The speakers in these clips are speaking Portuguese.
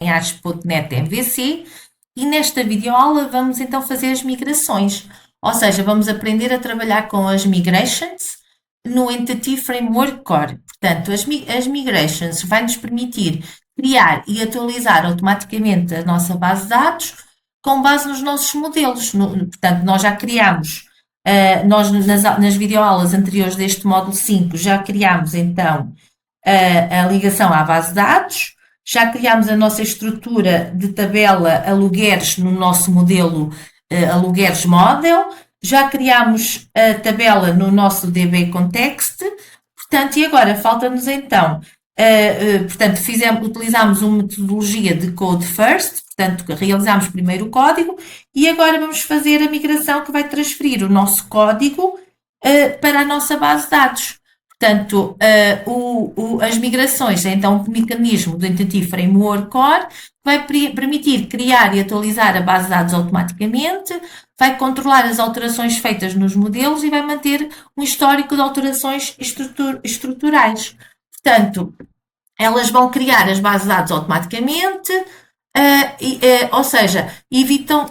em ASP.NET MVC e nesta videoaula vamos então fazer as migrações, ou seja, vamos aprender a trabalhar com as migrations no Entity Framework Core. Portanto, as migrations vai nos permitir criar e atualizar automaticamente a nossa base de dados com base nos nossos modelos. Portanto, nós já criámos, nós nas videoaulas anteriores deste módulo 5 já criámos então a ligação à base de dados, já criámos a nossa estrutura de tabela alugueres no nosso modelo alugueres model, já criámos a tabela no nosso DB Context, portanto, e agora falta-nos então, portanto, utilizámos uma metodologia de code first, portanto, realizámos primeiro o código e agora vamos fazer a migração que vai transferir o nosso código para a nossa base de dados. Portanto, as migrações é então um mecanismo do Entity Framework Core que vai permitir criar e atualizar a base de dados automaticamente, vai controlar as alterações feitas nos modelos e vai manter um histórico de alterações estruturais. Portanto, elas vão criar as bases de dados automaticamente, ou seja, evitam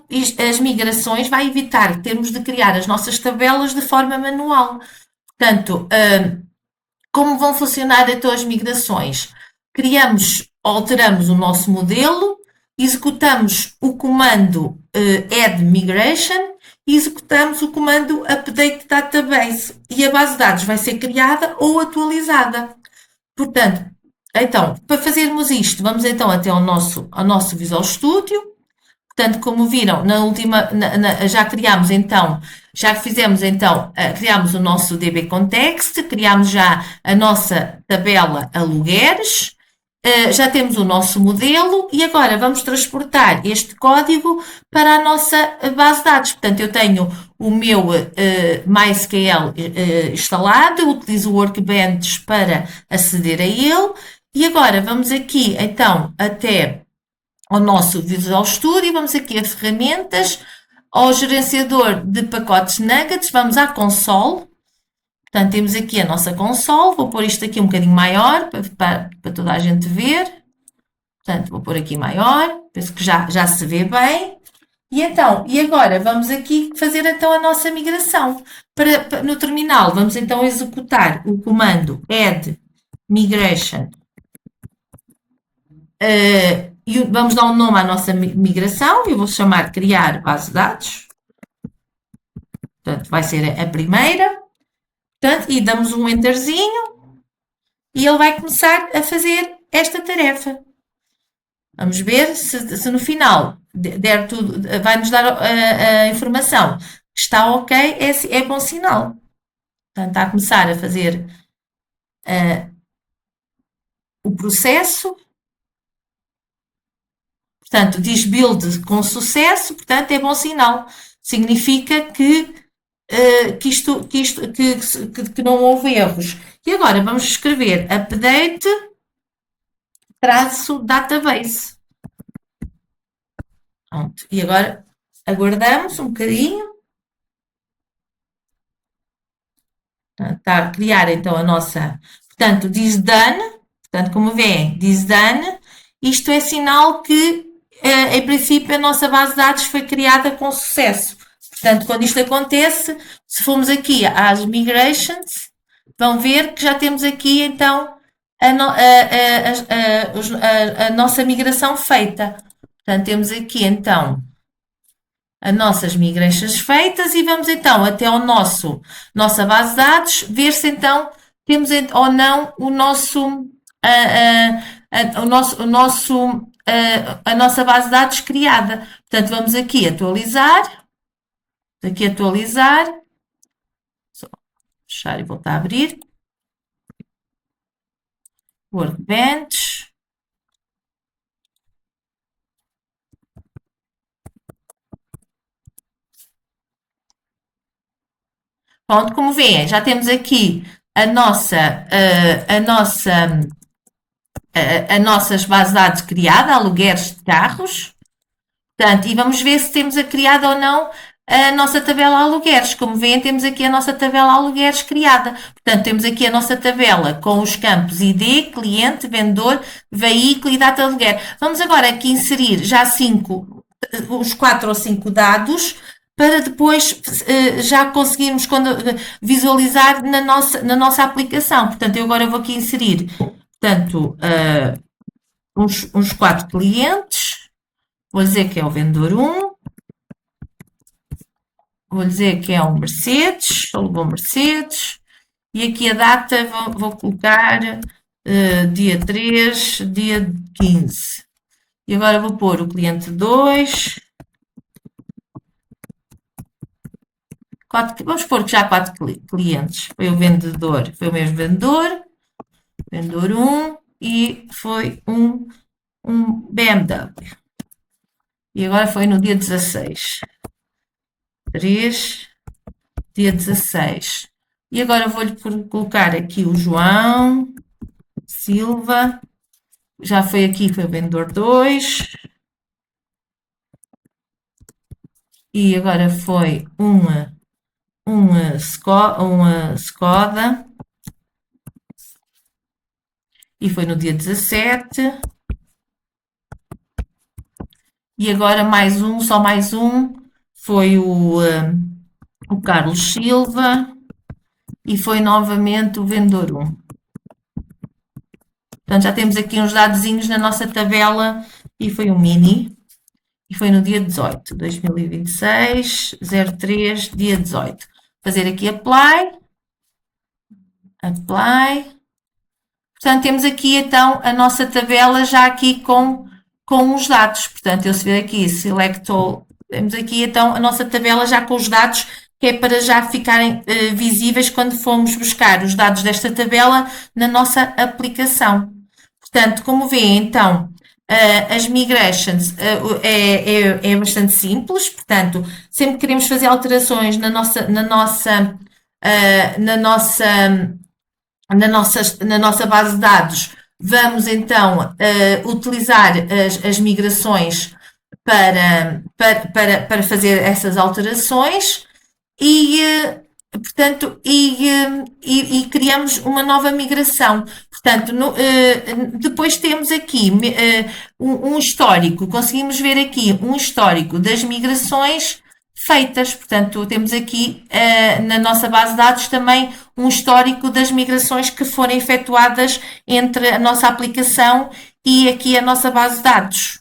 as migrações, vai evitar termos de criar as nossas tabelas de forma manual. Portanto, como vão funcionar então as migrações? Alteramos o nosso modelo, executamos o comando add migration e executamos o comando update database e a base de dados vai ser criada ou atualizada. Portanto, então, para fazermos isto, vamos então até ao nosso Visual Studio. Portanto, como viram, já criámos então, criámos o nosso DB Context, criámos já a nossa tabela alugueres, já temos o nosso modelo e agora vamos transportar este código para a nossa base de dados. Portanto, eu tenho o meu MySQL instalado, utilizo o Workbench para aceder a ele e agora vamos aqui então até ao nosso Visual Studio, vamos aqui a ferramentas, ao gerenciador de pacotes nuggets, vamos à console. Portanto, temos aqui a nossa console, vou pôr isto aqui um bocadinho maior, para toda a gente ver. Portanto, vou pôr aqui maior, penso que já se vê bem. E então, e agora vamos aqui fazer então a nossa migração. No terminal, vamos então executar o comando add migration e vamos dar um nome à nossa migração. Eu vou chamar criar base de dados. Portanto, vai ser a primeira. Portanto, e damos um enterzinho e ele vai começar a fazer esta tarefa. Vamos ver se no final der tudo, vai-nos dar a informação que está ok, é bom sinal. Portanto, está a começar a fazer o processo. Portanto, diz build com sucesso, portanto, é bom sinal. Significa que não houve erros. E agora vamos escrever update database. Pronto. E agora aguardamos um bocadinho. Está a criar então a nossa. Portanto, diz done. Portanto, como vêem, diz done. Isto é sinal que em princípio, a nossa base de dados foi criada com sucesso. Portanto, quando isto acontece, se formos aqui às migrations, vão ver que já temos aqui, então, a nossa migração feita. Portanto, temos aqui, então, as nossas migrations feitas e vamos, então, até ao nossa base de dados, ver se, então, temos ou não a nossa base de dados criada. Portanto, vamos aqui atualizar. Aqui atualizar. Só fechar e voltar a abrir. Workbench. Pronto, como veem, já temos aqui as nossas bases de dados criadas, alugueres de carros. Portanto, e vamos ver se temos a criada ou não a nossa tabela alugueres. Como veem, temos aqui a nossa tabela alugueres criada. Portanto, temos aqui a nossa tabela com os campos ID, cliente, vendedor, veículo e data de aluguer. Vamos agora aqui inserir já os 4 ou 5 dados para depois já conseguirmos visualizar na nossa aplicação. Portanto, eu agora vou aqui inserir, portanto, uns 4 clientes. Vou dizer que é o vendedor 1. Vou dizer que é um Mercedes, alugou Mercedes. E aqui a data vou colocar dia 3, dia 15. E agora vou pôr o cliente 2. Vamos pôr que já 4 clientes. Foi o vendedor, foi o mesmo vendedor. Vendedor 1 e foi um BMW. E agora foi no dia 16. 3, dia 16. E agora vou-lhe colocar aqui o João Silva. Já foi aqui, foi o vendedor 2. E agora foi uma Skoda. E foi no dia 17. E agora só mais um, foi o Carlos Silva. E foi novamente o vendedor 1. Portanto, já temos aqui uns dadozinhos na nossa tabela. E foi um mini. E foi no dia 18, 2026, 03, dia 18. Fazer aqui apply. Apply. Portanto, temos aqui então a nossa tabela já aqui com os dados. Portanto, eu se vir aqui, select all, temos aqui então a nossa tabela já com os dados, que é para já ficarem visíveis quando formos buscar os dados desta tabela na nossa aplicação. Portanto, como vêem, então, as migrations é bastante simples. Portanto, sempre que queremos fazer alterações na nossa base de dados, vamos então utilizar as migrações para fazer essas alterações e, portanto, criamos uma nova migração. Portanto, depois temos aqui um histórico, conseguimos ver aqui um histórico das migrações feitas. Portanto, temos aqui na nossa base de dados também um histórico das migrações que forem efetuadas entre a nossa aplicação e aqui a nossa base de dados.